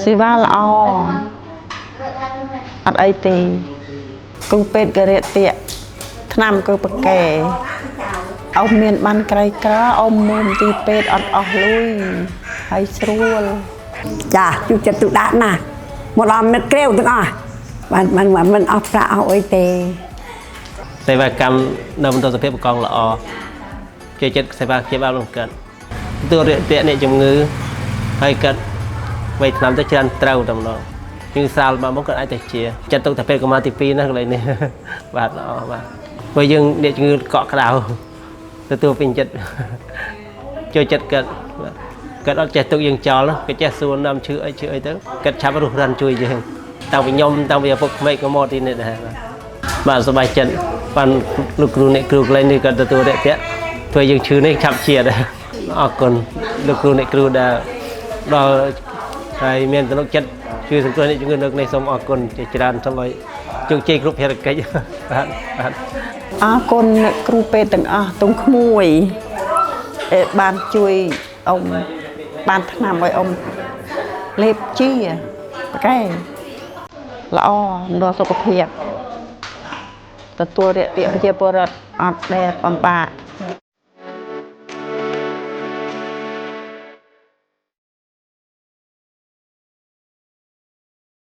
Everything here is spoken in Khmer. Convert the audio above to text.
សេវាល្អអត់អីទេគូពេទ្យក៏រាកទាក់ថ្នាំក៏ប្រកែអ៊ំមានបានក្រៃក្រអ៊ំមុំទីពេទ្យអត់អស់លុយហើយស្រួលចាជួយចិត្តទុដាក់ណាមកដល់មិត្តក្រេវទាំងអស់បានអស់ប្រាក់អស់អីទេសេវាកម្មនៅមន្ទីរសុខភាពកងល្អជួយចិត្តសេវាព្យាបាលលំកើតទូរាកទាក់អ្នកជំងឺហើយកើតវ័យថ្នាំទៅច្រើនត្រូវតែម្ដងជាងសាលមកគាត់អាចទៅជាចាត់ទុកតែពេលកម្មាទី2ណាកន្លែងនេះបាទល្អបាទព្រោះយើងអ្នកជំងឺកក់ក្ដៅទទួលពេញចិត្តជួយចិត្តគាត់អត់ចេះទុកយើងចោលគាត់ចេះសួរនាំឈឺអីទៅគាត់ឆាប់រស់រានជួយយើងតាំងពីខ្ញុំតាំងពីឪពុកក្មេកក៏មកទីនេះដែរបាទសប្បាយចិត្តបានលោកគ្រូអ្នកគ្រូកន្លែងនេះគាត់ទទួលរាក់ទាក់ធ្វើយើងឈឺនេះឆាប់ជាដែរអរគុណលោកគ្រូអ្នកគ្រូដែលដល់ហើយមានទំនុកចិត្តជួយសង្គ្រោះអ្នកជំងឺនៅនេះសូមអរគុណជាច្រើនសូមឲ្យជោគជ័យគ្រប់ភារកិច្ចបាទអរគុណអ្នកគ្រូពេទ្យទាំងអស់ទុំក្មួយបានជួយអ៊ំបានថ្នាំឲ្យអ៊ំលេបជាប្រកែល្អដល់សុខភាពទទួលរាក់ទាក់ប្រជាពលរដ្ឋអត់ដែលបំបាក់